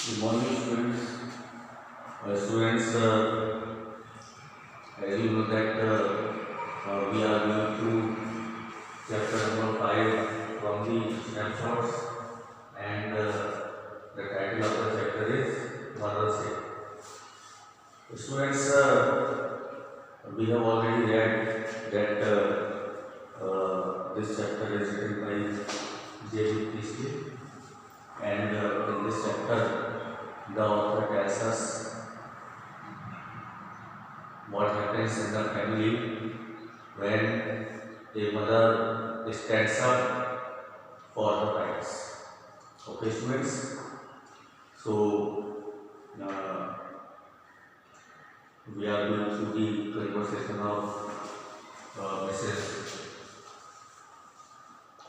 Good morning, students. Students, as you know that we are going to chapter number 5 from the snapshots, and the title of the chapter is Mother's Day. Students, we have already read that this chapter is written by J.B. Priestley, and in this chapter, the author tells us what happens in the family when a mother stands up for her rights. Okay, students. So we are going through the conversation of Mrs.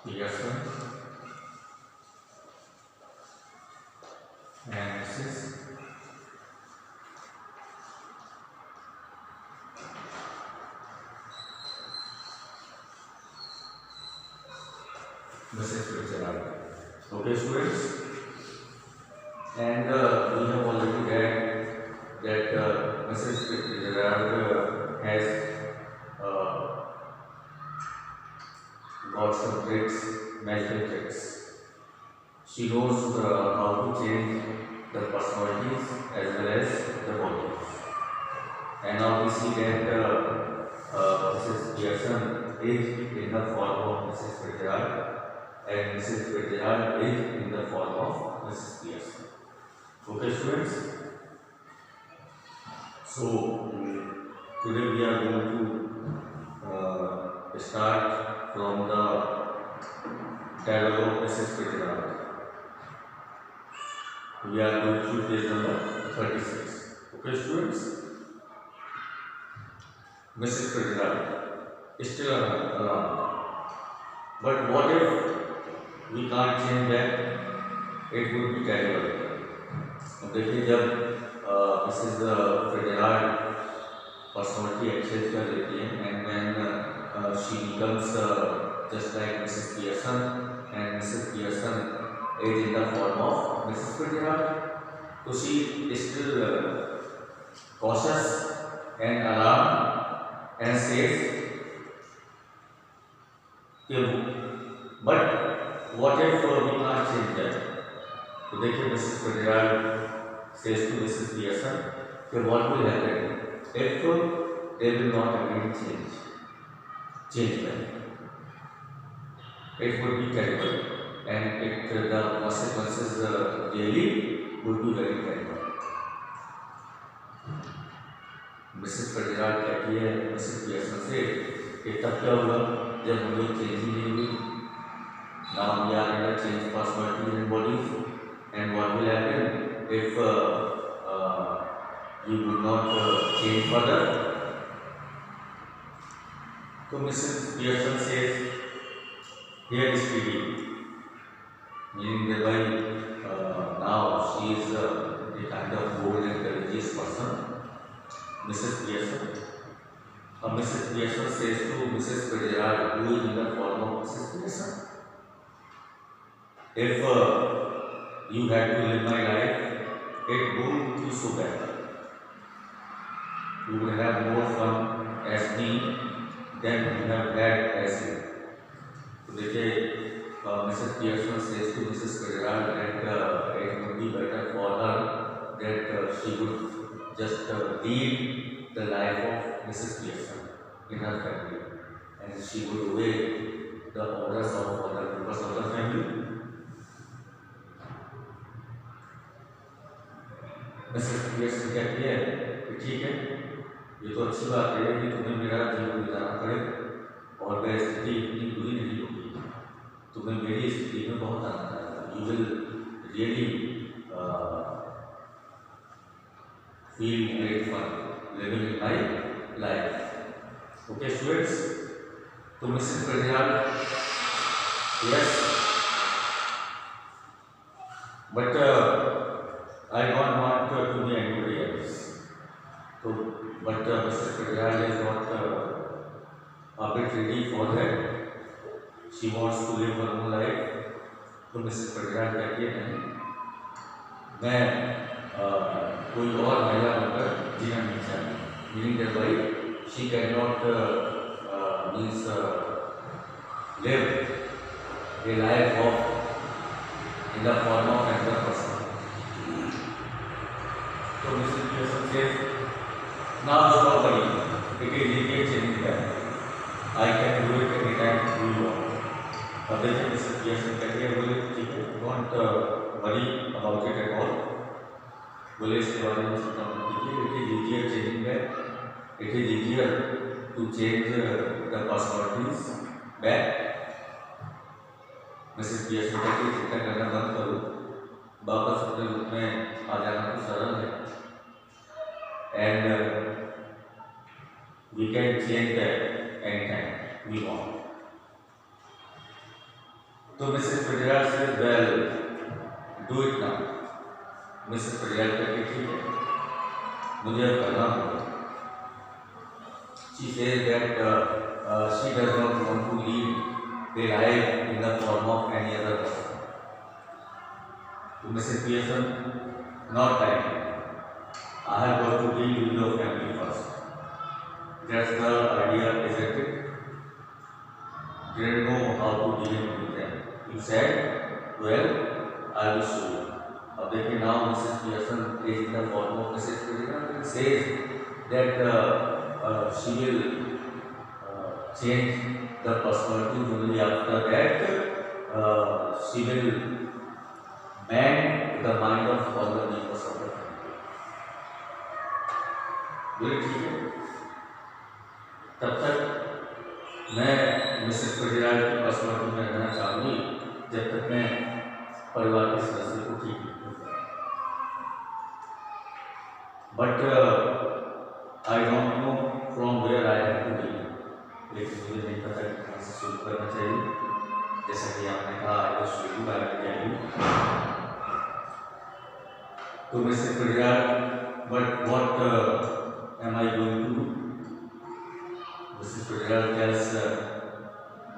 Pearson and Mrs. Fitzgerald. Okay, students. And we have already read that Mrs. Fitzgerald has uh, got some tricks, magical tricks. She knows how to change the personalities as well as the bodies. And now we see that Mrs. Pearson is in the form of Mrs. Fitzgerald, and Mrs. Fitzgerald is in the form of Mrs. Pearson. Okay, students. So today we are going to start from the dialogue of Mrs. Fitzgerald. We are going to page number 36. Okay, students. Mrs. Fitzgerald is still around. But what if we can't change that? It would be terrible. अब देखिए जब Mrs Fitzgerald personality exchange कर लेती है and when she becomes just like Mrs Pearson and Mrs Pearson is in the form of Mrs Fitzgerald, तो she is still cautious and alarmed and says but what if we can't change that? तो देखिए Mrs Fitzgerald says to Mrs. Pearson, what will happen if they will not again change them? It would be terrible, and the consequences really would be very terrible. Mrs. Fitzgerald कहती है Mrs. Pearson से कि तब क्या होगा जब हम लोग चेंज ही नहीं हुई. Now we are in a change personality and bodies, and what will happen if you would not change further? So Mrs. Pearson says, here is PD, meaning that by now she is a kind of bold and courageous person. Mrs. Pearson. Mrs. Pearson says to Mrs. Fitzgerald, who is in the form of Mrs. Pearson, if you had to live my life, it wouldn't be so bad. You would have more fun as me than you have had as you. So देखिए Mrs. Pearson says to Mrs. Fitzgerald that it would be better for her that she would just lead the life of Mrs. Pearson in her family, and she would obey the orders of other members of the family. Mrs Pearson कहती है कि ठीक है, ये तो अच्छी बात है कि तुम्हें मेरा जीवन बिताना पड़े और वह स्थिति इतनी बुरी नहीं होगी, तुम्हें मेरी स्थिति में बहुत आनंद आएगा. You will really feel great fun living in my life. Okay students, तो Mrs Fitzgerald, yes, but I don't want to be anybody else. So, but Mrs. Fitzgerald is not a bit ready for that. She wants to live her own life. तो Mrs. Fitzgerald कहती है नहीं, मैं कोई और महिला बनकर जीना नहीं चाहती, meaning that why she can not means live a life of in the form of another person. So Mrs. Pearson says, now stop worrying. It is easy changing that. I can do it anytime we want. अब देखिए Mrs. Pearson कहती है बोले ठीक है, don't worry about it at all. बोले इसके बारे में चिंता मत कीजिए. It is easier changing that. It is easier to change the personalities back. Mrs Pearson कहती है चिंता करना बंद करो, वापस अपने रूप में आ जाना तो सरल है. And we can change that any time we want. तो मिसेस फिट्जराल्ड से well do it now. Mrs Fitzgerald कहती ठीक है, मुझे अब करना होगा. She says that she does not want to lead a life in the form of any other person. To Mrs. Pearson, not like that. I have got to deal with your family first. That's the idea, isn't it? Didn't know how to deal with them. You said, well, I will show you. अब देखिए now Mrs. Pearson is in the form of Mrs. Pearson and says that she will change the personality only after that she will bend the mind of all the members of the family. बोले ठीक है. तब तक मैं Mrs Fitzgerald की personality में रहना चाहूँगी जब तक मैं परिवार के सदस्य को ठीक नहीं करूँगा. But I don't know from where I have to begin. लेकिन मुझे नहीं पता कि कहाँ से शुरू करना चाहिए. जैसा कि आपने कहा आई वाज शुरू by telling to Mrs Fitzgerald, but what am I going to do. Mrs Fitzgerald tells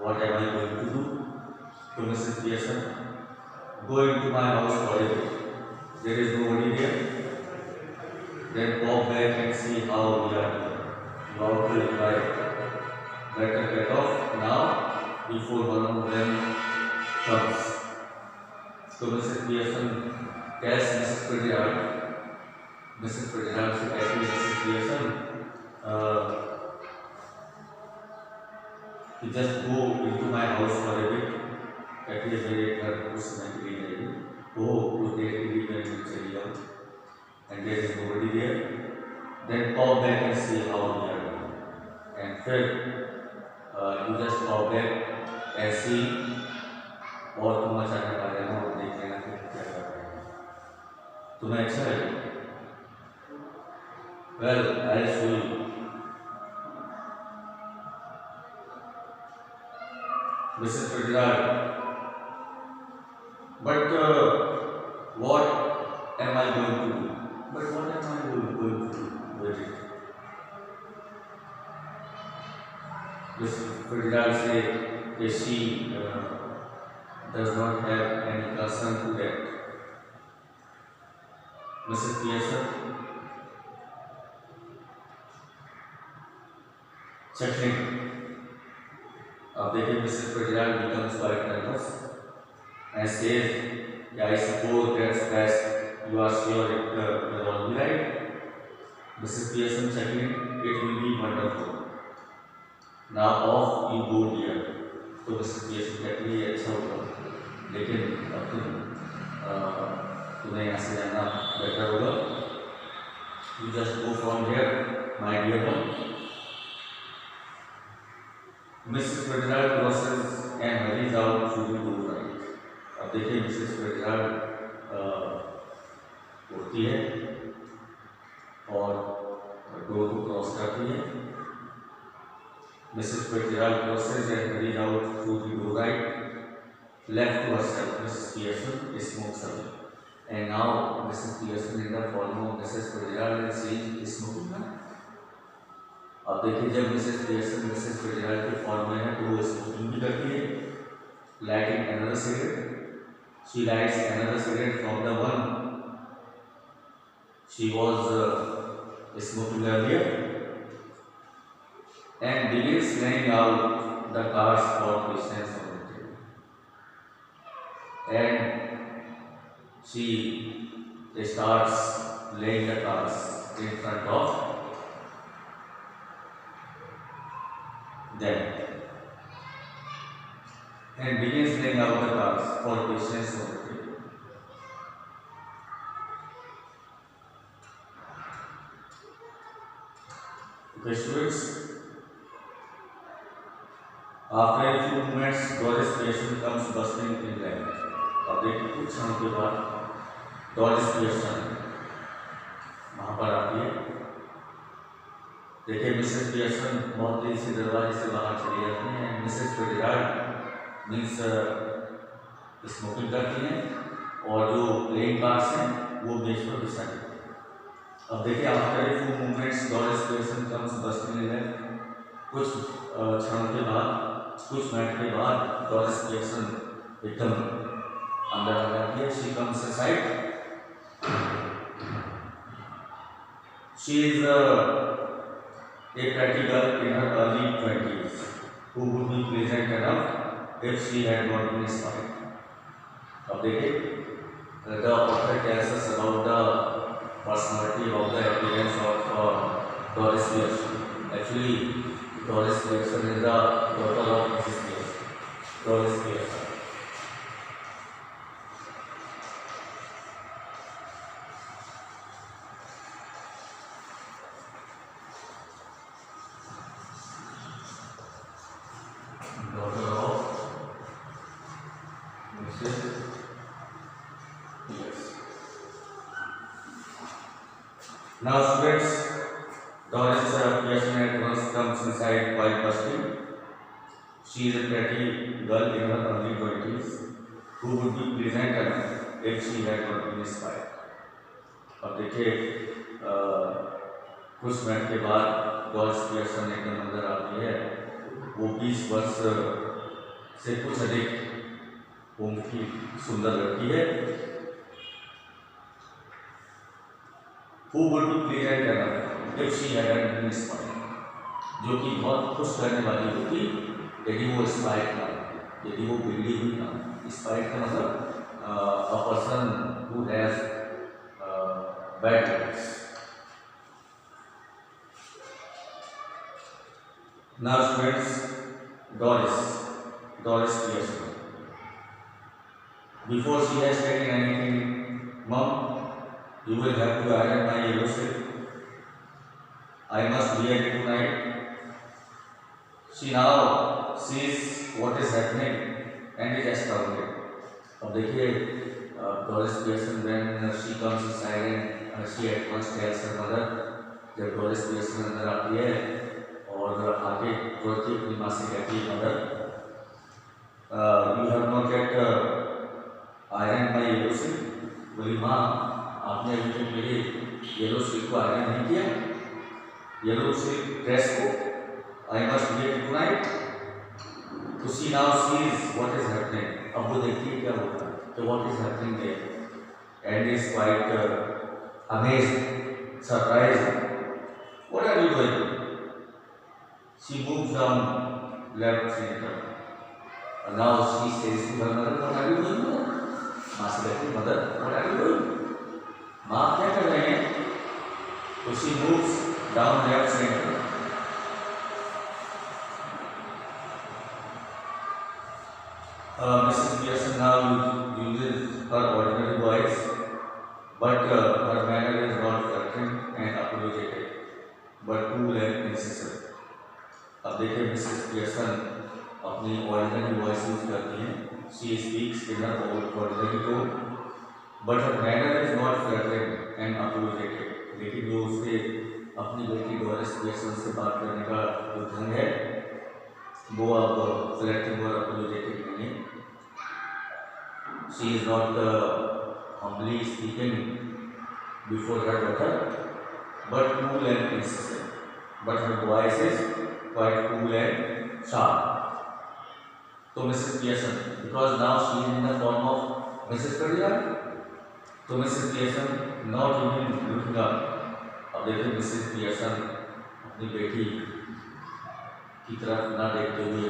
what am I going to do. तो Mrs Pearson, go into my house for a week. There is nobody here. Then pop back and see how we are doing. Lord will right. Better get off now before one of them comes. So Mrs. Pearson tells Mrs. Fitzgerald. Mrs. Fitzgerald से कहती है Mrs. Pearson कि just go into my house for a bit. कहती है मेरे घर कुछ समय के लिए जाइए. वो कुछ देर के लिए मैं चली जाऊँ. And there is nobody there. Then pop back and see how we are doing. And फिर you just pop back and see और तुम अचानक आ जाना और देख लेना कि क्या कर रहे हैं. तुम्हें अच्छा लगे? Well, I'll show you. Mrs. Fitzgerald, but what am I going to do? But what am I going to do with it? Mrs. Fitzgerald said that she does not have any concern to that. Mrs. Pearson, chuckling. अब देखिए Mrs. Fitzgerald becomes quite nervous and says, "Yeah, I suppose that's best. You are sure it will all be right." Mrs. Pearson chuckling, "It will be wonderful. Now off you go, dear." तो Mrs. Pearson कहती है अच्छा होगा, लेकिन अब तुम्हें यहाँ से जाना बेटर होगा. You just go from here, my dear one. Mrs. Fitzgerald crosses and hurries out through the door right. अब देखिए Mrs. Fitzgerald उठती है और डोर को क्रॉस करती है. Mrs. Fitzgerald crosses and hurries out through the door right. Left to herself, Mrs. Pearson smokes away. And now Mrs. Pearson in the form of Mrs. Fitzgerald is seeing smoking her. अब देखिए जब Mrs. Pearson Mrs. Fitzgerald के form में है तो वो smoking भी करती है. Lighting another cigarette. She lights another cigarette from the one She was smoking earlier and begins laying out the cards for Christians on the table. And she starts laying the cards in front of them and begins laying out the cards for Christians on the table. Okay, students, after a few minutes, Doris Pearson comes bursting in language. अब देखिए कुछ क्षणों के बाद Doris Pearson वहाँ पर आती है। देखिए मिसेस पियर्सन बहुत देर से दरवाजे से बाहर चली जाती हैं। मिसेस फिट्जराल्ड मीन्स स्मोकिंग करती हैं और जो प्लेइंग कार्ड्स हैं वो मेज पर बिछा देती हैं। अब देखिए after a few moments Doris Pearson comes busting in language. कुछ क्षणों के बाद, कुछ मिनट के बाद डॉरिस पियर्सन एकदम अंदर आ जाती है। She comes inside. She is a pretty girl in her early 20s who would be pleasant enough if she had not been spied. अब देखिए the author tells us about the personality of the appearance of Doris Pearson. Actually, Doris Pearson is the daughter of Mrs. Pearson. Doris Pearson. Now students, Doris Pearson at once comes inside while bursting. She is a pretty girl in her early 20s who would be pleasant enough if she had not been spied. अब देखिए कुछ minute के बाद Doris Pearson एकदम अंदर आती है। वो 20 वर्ष से कुछ अधिक उम्र की सुंदर लड़की है। Who would be pleasant enough if she hadn't been spied, जो कि बहुत खुश करने वाली होती यदि वो स्पाइड ना, यदि वो बिगड़ी हुई ना। स्पाइड का मतलब a person who has bad habits. Now students, Doris Pearson. Before she has taken anything, Mom, you will have to iron my yellow silk. I must wear it tonight. She now sees what is happening and is astounded. अब देखिए Doris Pearson when she comes inside and she at once tells her mother. जब Doris Pearson अंदर आती है और आगे तुरंत ही अपनी माँ से कहती है, mother you have not yet ironed my yellow silk. बोली माँ आपने अभी तक मेरे येलो सिल्क को आयरन नहीं किया, येलो सिल्क ड्रेस को। I must wear it tonight. तो she now sees what is happening. अब वो देखती है क्या होता है, तो what is happening there and is quite amazed, surprised. What are you doing? She moves down left centre and now she says to her mother, what are you doing? माँ से कहती है, mother what are you doing? माँ क्या कर रहे हैं? तो she moves down left center. Mrs. Pearson now uses her ordinary voice, but her manner is not flattering and apologetic, but cool and incisive. अब देखिए मिसेस पियर्सन अपनी ordinary voice use करती हैं। She speaks in her ordinary tone, but her manner is not flattering and apologetic. लेकिन जो उसके अपनी बेटी डॉरिस पियर्सन से बात करने का जो ढंग है वो अब फ्लैटरिंग और अपोलोजेटिक नहीं है। She is not humbly speaking before her daughter, but cool and incisive. But her voice is quite cool and sharp. So Mrs. Pearson, because now she is in the form of Mrs. Fitzgerald, तो Mrs Pearson not even looking up. अब देखिए Mrs Pearson अपनी बेटी की तरफ ना देखते हुए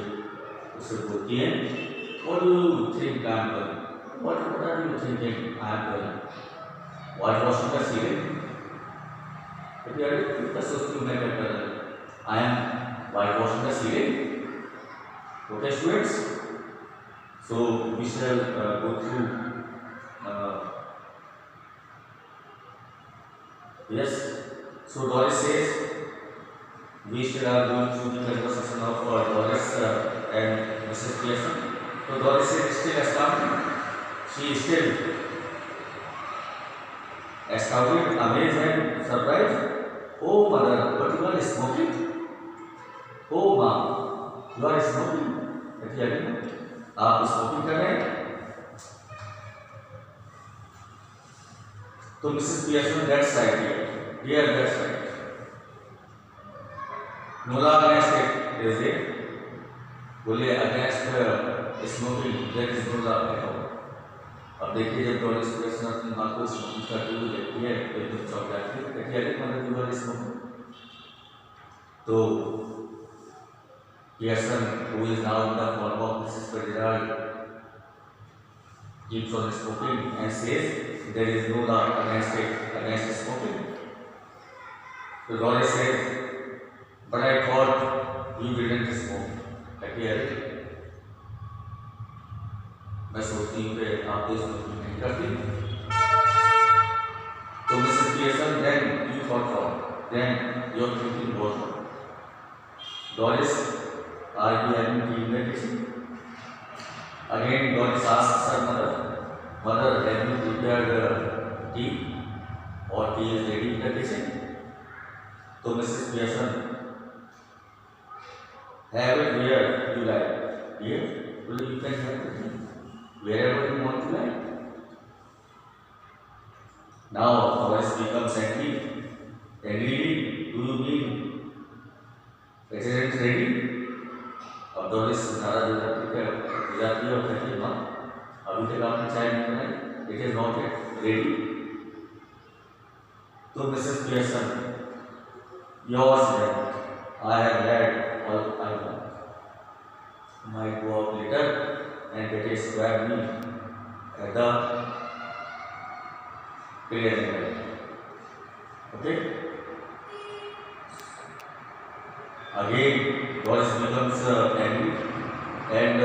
उसे बोलती है, what do you think I am doing, what are you thinking I am doing, white washing the ceiling. कितना सोचती हूँ मैं क्या कर रहा हूँ, I am white washing the ceiling. Okay students, so we shall go through yes. So Doris says we still are going through the conversation of Doris and Mrs. Pearson. So Doris is still astounded. She is still astounded, amazed and surprised. Oh mother, but you are smoking? Oh mom, you are smoking? आप smoking कर रहे हैं? तो Mrs Pearson that's right here, that's right, नोला against it is it, बोले against smoking that is नोला at all. अब देखिए जब डॉलिस पियर्सन अपनी माँ को स्मोकिंग करते हुए देखती है तो एकदम चौंक जाती है, कहती है मतलब यू आर स्मोकिंग। तो Pearson who is now in the form of Mrs Fitzgerald keeps on smoking and says there is no law against it, against smoking. So Doris says, but I thought you didn't smoke. कहती है मैं सोचती हूँ कि आप तो smoking नहीं करती। तो Mrs Pearson then you thought wrong, then your thinking was wrong. Doris, are you having tea in the kitchen? Again Doris asks her mother, mother, have you prepared tea or tea is ready in the kitchen? So Mrs. Pearson, have it where you like. Here, well, you can have the tea wherever you want to like. Now Doris becomes angry. Angry, do you mean it isn't ready? अब डॉलिस नाराज हो जाती है और कहती है माँ अभी तक आपने चाय नहीं बनाई, it is not yet ready. तो Mrs Pearson, yours then I have had all I want, might go up later and get a square me at the player. Okay, again Doris becomes angry and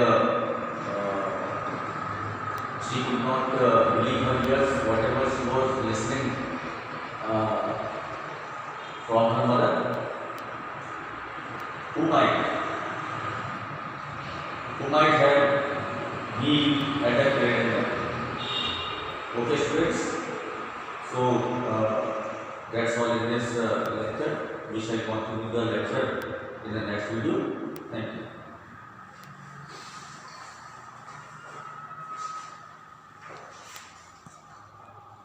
she could not believe her ears, whatever she was listening from her mother. Who might have been at a prayer. Okay students, so that's all in this lecture. We shall continue the lecture in the next video. Thank you.